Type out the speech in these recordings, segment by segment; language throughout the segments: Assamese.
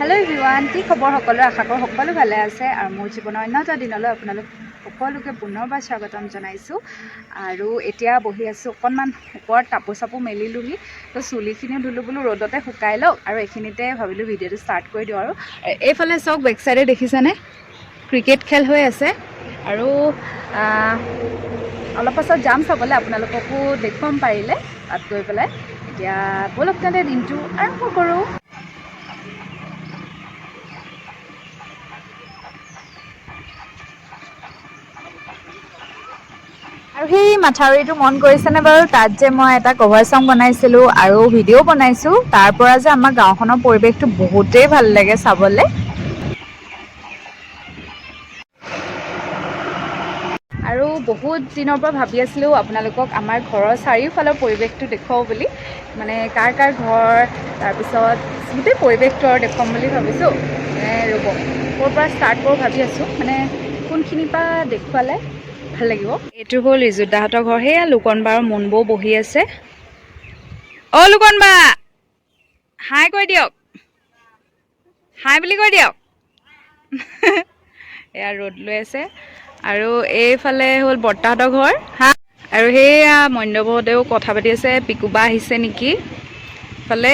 হেল্ল' এভৰিৱান, কি খবৰ সকলোৰে? আশা কৰোঁ সকলো ভালে আছে আৰু মোৰ জীৱনৰ অন্য এটা দিনলৈ আপোনালোক সকলোকে পুনৰবাৰ স্বাগতম জনাইছোঁ। আৰু এতিয়া বহি আছোঁ অকণমান ওপৰত, কাপোৰ চাপোৰ মেলিলোঁহি, তো চুলিখিনিও ধুলোঁ বোলো ৰ'দতে শুকাই লওক, আৰু এইখিনিতে ভাবিলোঁ ভিডিঅ'টো ষ্টাৰ্ট কৰি দিওঁ। আৰু এইফালে চাওক, বেক চাইডে দেখিছেনে ক্ৰিকেট খেল হৈ আছে, আৰু অলপ পাছত যাম চাবলৈ, আপোনালোককো দেখুৱাম পাৰিলে তাত গৈ পেলাই। এতিয়া ব'লক তেন্তে দিনটো আৰম্ভ কৰোঁ। আৰু সেই মাথাউৰিটো মন কৰিছেনে বাৰু? তাত যে মই এটা কভাৰ চং বনাইছিলোঁ আৰু ভিডিঅ' বনাইছোঁ, তাৰ পৰা যে আমাৰ গাঁওখনৰ পৰিৱেশটো বহুতেই ভাল লাগে চাবলৈ। আৰু বহুত দিনৰ পৰা ভাবি আছিলোঁ আপোনালোকক আমাৰ ঘৰৰ চাৰিওফালৰ পৰিৱেশটো দেখুৱাওঁ বুলি, মানে কাৰ কাৰ ঘৰ, তাৰপিছত গোটেই পৰিৱেশটো আৰু দেখুৱাম বুলি ভাবিছোঁ। ৰ'ব, ক'ৰ পৰা ষ্টাৰ্ট কৰোঁ ভাবি আছোঁ, মানে কোনখিনিৰ পৰা দেখুৱালে ভাল লাগিব। এইটো হ'ল ৰিজুত দাহঁতৰ ঘৰ। সেয়া লোকন বা আৰু মুন বৌ বহি আছে। অ' লোকন বা, হাই কৈ দিয়ক, হাই বুলি কৈ দিয়ক। এয়া ৰ'দ লৈ আছে। আৰু এইফালে হ'ল বৰ্তাহঁতৰ ঘৰ, হা। আৰু সেইয়া মন্যবহঁতেও কথা পাতি আছে, পিকুবা আহিছে নেকি। ইফালে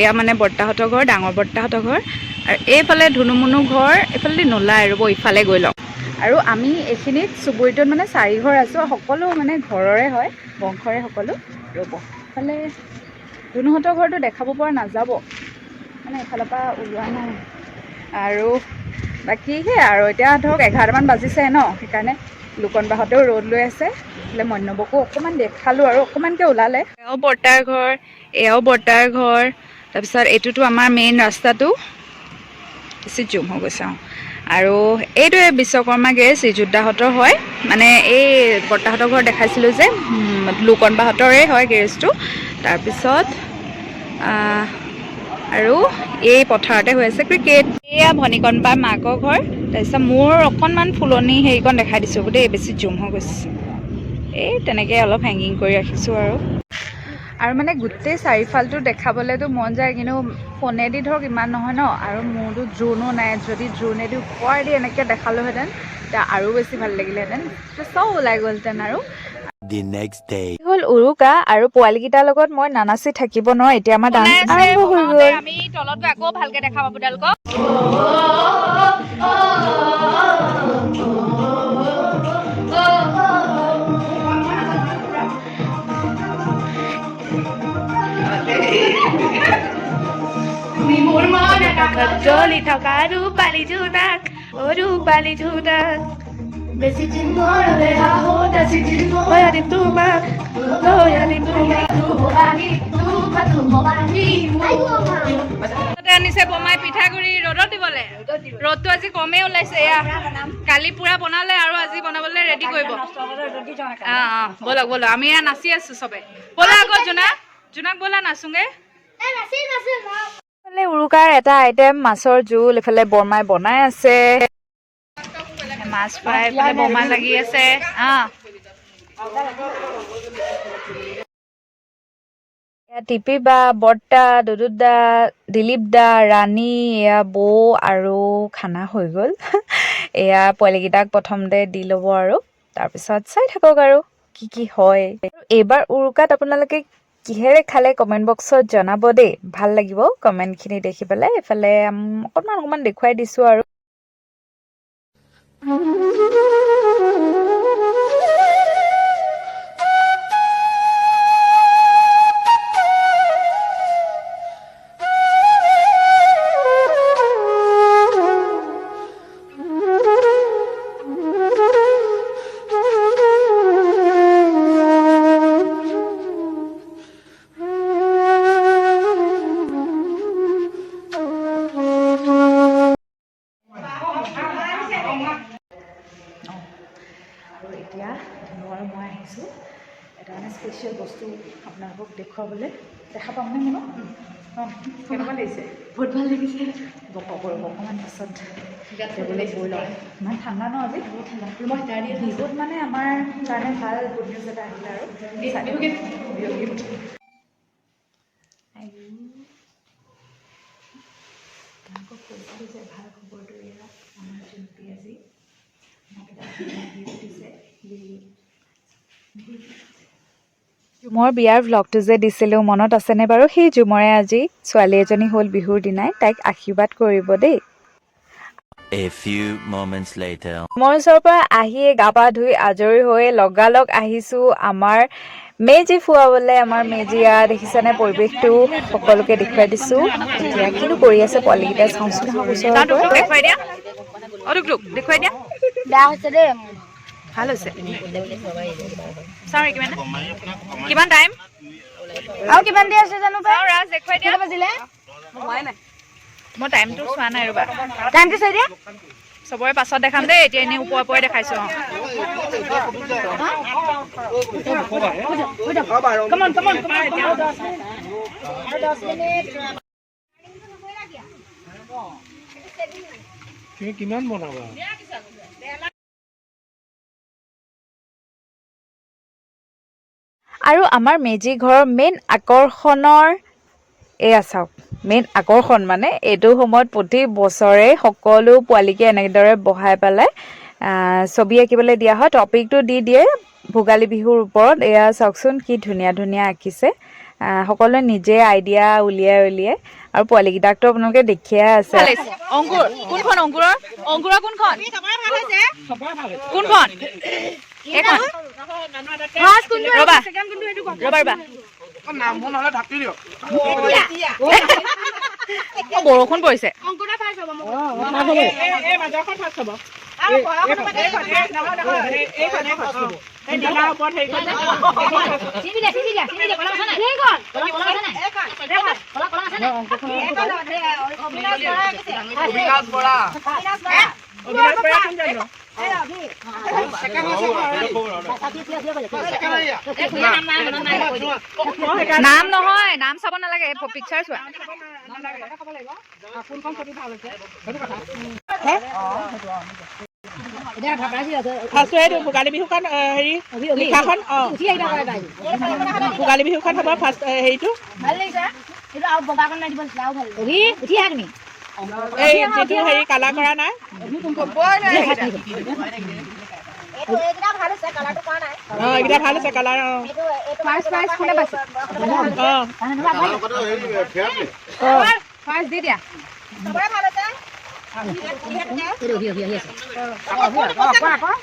এয়া মানে বৰ্তাহঁতৰ ঘৰ, ডাঙৰ বৰ্তাহঁতৰ ঘৰ। আৰু এইফালে ধুনুমুনুৰ ঘৰ, এইফালেদি নোলায়, ৰ'ব ইফালে গৈ লওঁ। আৰু আমি এইখিনিত চুবুৰীটোত মানে 4 ঘৰ আছোঁ, সকলো মানে ঘৰৰে হয়, বংশৰে সকলো। ৰ'ব, ইফালে ধুনুহঁতৰ ঘৰটো দেখাব পৰা নাযাব, মানে এফালৰ পৰা ওলোৱা নাই। আৰু বাকী সেয়া আৰু, এতিয়া ধৰক 11টামান বাজিছে ন, সেইকাৰণে লোকন বাহঁতেও ৰ'দ লৈ আছে। এইফালে মন্যবকো অকণমান দেখালোঁ আৰু অকণমানকৈ ওলালে। এয়াও বৰ্তাৰ ঘৰ, এয়াও বৰ্তাৰ ঘৰ। তাৰপিছত এইটোতো আমাৰ মেইন ৰাস্তাটো, বেছি জুম হৈ গৈছে অঁ। আৰু এইটোৱে বিশ্বকৰ্মা গেৰেজ, ৰিজুত দাহঁতৰ হয়, মানে এই বৰ্তাহঁতৰ ঘৰ দেখাইছিলোঁ যে, লোকন বাহঁতৰে হয় গেৰেজটো। তাৰপিছত আৰু এই পথাৰতে হৈ আছে ক্ৰিকেট। এয়া ভনীকণ বাৰ মাকৰ ঘৰ। তাৰপিছত মোৰ অকণমান ফুলনি হেৰিকণ দেখাই দিছোঁ দেই, বেছি জুম হৈ গৈছে। এই তেনেকৈ অলপ হেঙিং কৰি ৰাখিছোঁ আৰু মানে গোটেই চাৰিওফালটো দেখাবলৈতো মন যায়, কিন্তু ফোনেদি ধৰক ইমান নহয় ন, আৰু মোৰতো ড্ৰোনো নাই। যদি ড্ৰোনেদি ওপৰেদি এনেকৈ দেখালোহেঁতেন তেতিয়া আৰু বেছি ভাল লাগিলেহেঁতেন, চব ওলাই গ'লহেঁতেন। আৰু হ'ল উৰুকা, আৰু পোৱালীকেইটাৰ লগত মই নানাচি থাকিব নোৱাৰোঁ। এতিয়া আমাৰ ডান্স আৰম্ভ হৈ গ'ল। আমি তলত গৈ আকৌ ভালকৈ দেখাম আপোনালোকক। মোৰ মন আকাশত জ্বলি থকা ৰূপালী জোনাক, অ' ৰূপালী জোনাক, বেছি দিন মৰলে আহোঁ বেছি দিন মৰলে তোমাক, মৰলে তোমাক। আনিছে বমাই পিঠাগুৰি ৰ'দত দিবলৈ। ৰ'দটো আজি কমেই ওলাইছে, এয়া কালি পুৰা বনালে আৰু আজি বনাবলৈ ৰেডি কৰিব। অঁ ব'লক ব'লক, আমি এয়া নাচি আছোঁ চবে। ব'লা আকৌ জোনাক ব'লা নাচোগে। উৰুকাৰ এটা আইটেম মাছৰ জোল, এইফালে বৰমাই বনাই আছে মাছ ফ্ৰাই, এইফালে বৰমা লাগি আছে। টিপি বা, বৰ্তা, দুদুত দা, দিলীপ দা, ৰাণী, এয়া বৌ, আৰু খানা হৈ গ'ল। এয়া পোৱালীকেইটাক প্ৰথমতে দি ল'ব, আৰু তাৰপিছত চাই থাকক আৰু কি কি হয়। এইবাৰ উৰুকাত আপোনালোকে কিহেৰে খালে কমেণ্ট বক্সত জনাব দেই, ভাল লাগিব কমেণ্টখিনি দেখি পেলাই। এইফালে অকণমান দেখুৱাই দিছোঁ আৰু। আৰু এতিয়া ধনু আৰু মই আহিছোঁ এটা মানে স্পেচিয়েল বস্তু আপোনালোকক দেখুৱাবলৈ। দেখা পামনে মোক? অঁ, কেনেকুৱা লাগিছে? বহুত ভাল লাগিছে। অকণমান পাছত টেবুলত গৈ লওঁ। ইমান ঠাণ্ডা ন আজি? বহুত ঠাণ্ডা। বিহুত মানে আমাৰ কাৰণে ভাল গুড নিউজ এটা আহিলে আৰু ঝুমৰ বিয়াৰ ভ্লগটো যে দিছিলোঁ মনত আছেনে বাৰু? সেই ঝুমৰে আজি ছোৱালী এজনী হ'ল বিহুৰ দিনাই, তাইক আশীৰ্বাদ কৰিব দেই। A few moments later. মোৰ ওচৰৰ পৰা আহি গা পা ধুই আজৰি হৈ লগালগ আহিছোঁ আমাৰ মেজি ফুৱাবলৈ। আমাৰ মেজি দেখিছেনে পৰিৱেশটো সকলোকে দেখুৱাই দিছোঁ। এতিয়া কিনো কৰি আছে পোৱালীকেইটাই চাওঁচোন ওচৰৰ পৰা। দেখুৱাই দিয়া দেখুৱাই দিয়া। বেয়া হৈছে দেই। ভাল হৈছে। কিমান টাইম আৰু কিমান দি আছে জানো পাই? ৰাজ দেখুৱাই দিয়া। বাজিলে মই টাইমটো চোৱা নাই ৰ'বা। টাইমটো চাই দিয়া। চবৰে পাছত দেখাম দেই, এতিয়া এনেই ওপৰে দেখাইছোঁ। কিমান বনাবা? আৰু আমাৰ মেজি ঘৰৰ মেইন আকৰ্ষণৰ এয়া চাওক, মেইন আকৰ্ষণ মানে এইটো সময়ত প্ৰতি বছৰে সকলো পোৱালীকে এনেদৰে বহাই পেলাই ছবি আঁকিবলৈ দিয়া হয়। টপিকটো দি দিয়ে ভোগালী বিহুৰ ওপৰত। এয়া চাওকচোন কি ধুনীয়া ধুনীয়া আঁকিছে। সকলোৱে নিজে আইডিয়া উলিয়াই আৰু পোৱালীকেইটাকতো আপোনালোকে দেখিয়ে আছে। অংকুৰ কোনখন? অংকুৰৰ কোনখন? কোনখন? এইখন। ৰবা বৰষুণ পৰিছে। নাম নহয়, নাম চাব নালাগে, পিকচাৰ চোৱা। ভোগালী বিহুখন হেৰি লিখাখন ভোগালী বিহুখন হ'ব ফাৰ্ষ্ট হেৰিটো। এই যিটো হেৰি কালাৰ কৰা নাই। এইকেইটা ভাল হৈছে কালাৰ।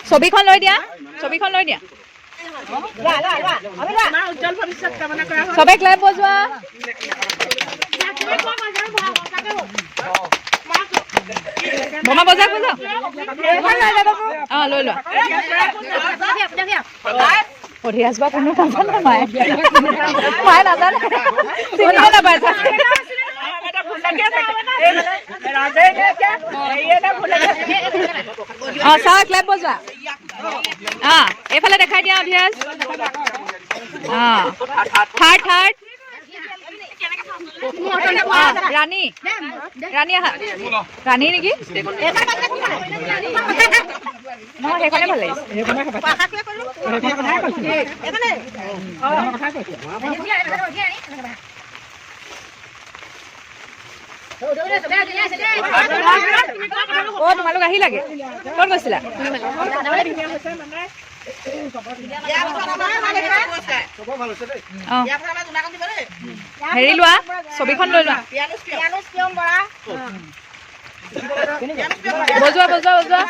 ছবিখন লৈ দিয়া। উজ্জ্বল ভৱিষ্যত কামনা কৰা হয়। চবে ক্লেপ বজোৱা। বোমা বজা লৈ লোৱা। অধিৰাজ বা কোনো নাজানে, মায়ে নাজানে, চিনিয়ে নাপায়। চাহ ক্লেপ বজোৱা। এইফালে দেখাই দিয়া অধিৰাজ। থাৰ্ড ৰাণী আহা। ৰাণী নেকি? নহয়, সেইখনে ভাল লাগিছে। তোমালোক আহি লাগে ক'ত গৈছিলা? হেৰি লোৱা, ছবিখন লৈ লোৱা। বজোৱা।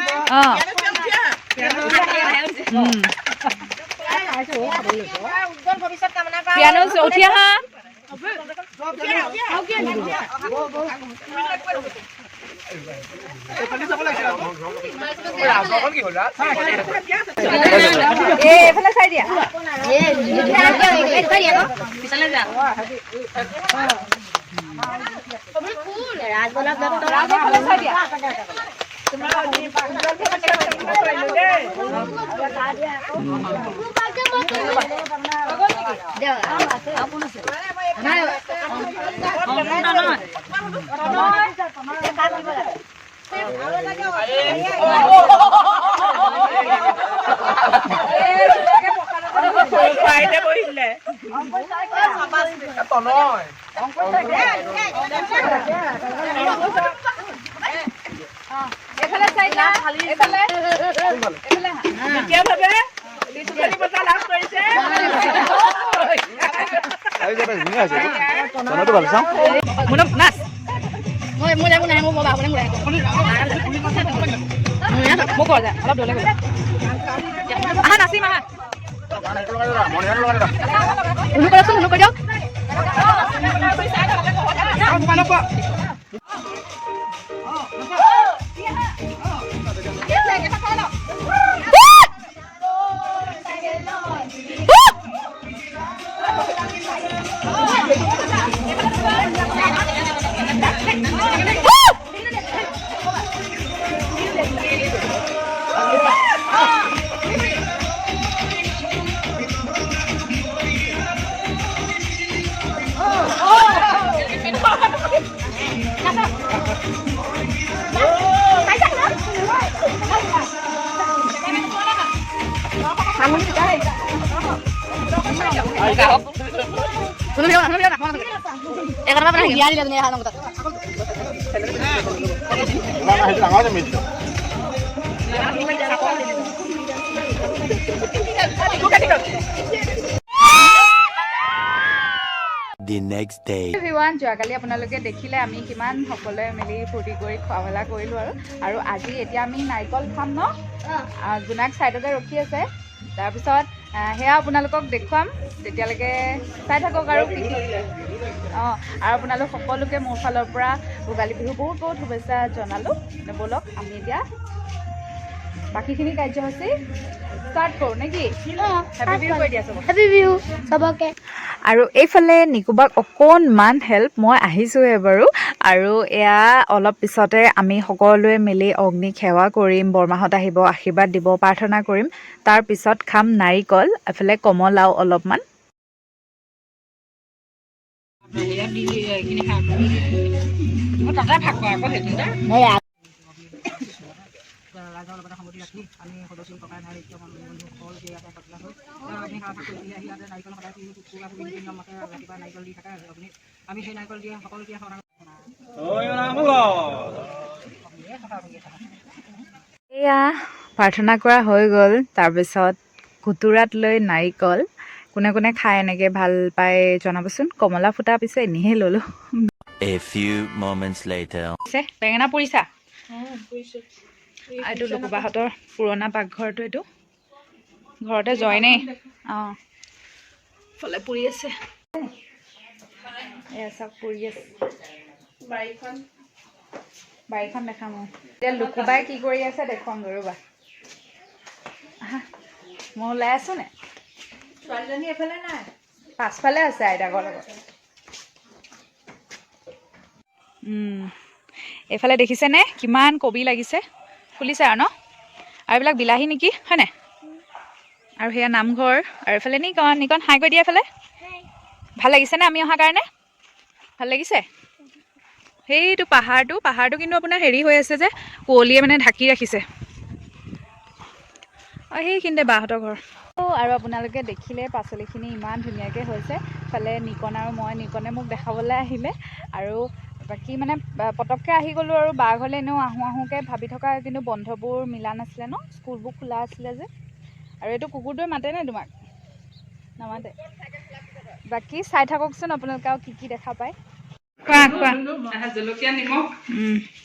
পিয়ানো উঠি আহা। এইফালে চাই দিয়া। দ্বিতীয়ভাৱে লিচুকালি বঁটা লাভ কৰিছে The next day. এভৰিৱান, যোৱাকালি আপোনালোকে দেখিলে আমি কিমান সকলোৱে মিলি ফূৰ্তি কৰি খোৱা মেলা কৰিলোঁ আৰু আজি এতিয়া আমি নাৰিকল খাম ন। জোনাক ছাইডতে ৰখি আছে। তাৰপিছত সেয়া আপোনালোকক দেখুৱাম, তেতিয়ালৈকে চাই থাকক আৰু কি আৰু আপোনালোক সকলোকে মোৰ ফালৰ পৰা ভোগালী বিহু বহুত বহুত শুভেচ্ছা জনালোঁ। ব'লক আমি এতিয়া বাকীখিনি কাৰ্যসূচী ষ্টাৰ্ট কৰোঁ নে কি? হেপী বিহু কৈ দিয়া চব। হেপী বিহু চবকে। আৰু এইফালে নিকুবাক অকণমান হেল্প মই আহিছোঁহে বাৰু। আৰু এয়া অলপ পিছতে আমি সকলোৱে মিলি অগ্নিক সেৱা কৰিম, বৰমাহঁত আহিব, আশীৰ্বাদ দিব, প্ৰাৰ্থনা কৰিম। তাৰপিছত খাম নাৰিকল, এফালে কমলাও অলপমান। এয়া প্ৰাৰ্থনা কৰা হৈ গ'ল। তাৰপিছত খুতুৰাত লৈ নাৰিকল কোনে কোনে খাই এনেকৈ ভাল পায় জনাবচোন। কমলা ফুটা পিছে এনেহে ল'লোঁ। A few moments later. বেঙেনা পৰিছা? এইটো লুকুবাহঁতৰ পুৰণা পাকঘৰটো, এইটো ঘৰতে জইনে। অঁ, ফলে পুৰি আছে। এয়া চব পুৰি আছে। বাৰীখন দেখাম। এতিয়া লুকুবাই কি কৰি আছে দেখুৱাম ৰ'বা। মই ওলাই আছোঁ নে? ছোৱালীজনী এফালে নাই, পাছফালে আছে আইতাকৰ লগত। এইফালে দেখিছেনে কিমান কবি লাগিছে, ফুলিছে আৰু ন? আৰু এইবিলাক বিলাহী নেকি, হয়নে? আৰু সেয়া নামঘৰ। আৰু এইফালে নিকন হাই কৰি দিয়া। এইফালে ভাল লাগিছেনে আমি অহাৰ কাৰণে? ভাল লাগিছে? সেইটো পাহাৰটো কিন্তু আপোনাৰ হেৰি হৈ আছে যে, কুঁৱলীয়ে মানে ঢাকি ৰাখিছে। সেইখিনিতে বাহঁতৰ ঘৰ। আৰু আপোনালোকে দেখিলে পাচলিখিনি ইমান ধুনীয়াকৈ হৈছে। ইফালে নিকন আৰু নিকনে মোক দেখাবলৈ আহিলে। আৰু বাকী মানে পটককৈ আহি গ'লোঁ আৰু বা ঘৰলৈ এনেও আহোঁকৈ ভাবি থকা, কিন্তু বন্ধবোৰ মিলা নাছিলে ন, স্কুলবোৰ খোলা আছিলে যে। আৰু এইটো কুকুৰটোৱে মাতেনে তোমাক? নামাতে। বাকী চাই থাককচোন আপোনালোকে আৰু কি দেখা পায়। জলকীয়া নিমখ।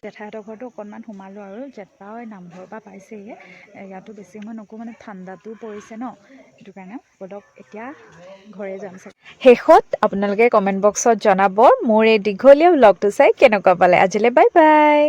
জেঠাইহঁতৰ ঘৰটো অকণমান সোমালোঁ আৰু জেঠাও নামঘৰৰ পৰা পাইছেহে। ইয়াতো বেছি সময় নকওঁ, মানে ঠাণ্ডাটো পৰিছে ন, সেইটো কাৰণে বলক এতিয়া ঘৰে যাম চাগে। শেষত আপোনালোকে কমেণ্ট বক্সত জনাব মোৰ এই দীঘলীয়া ভ্লগটো চাই কেনেকুৱা পালে। আজিলৈ বাই বাই।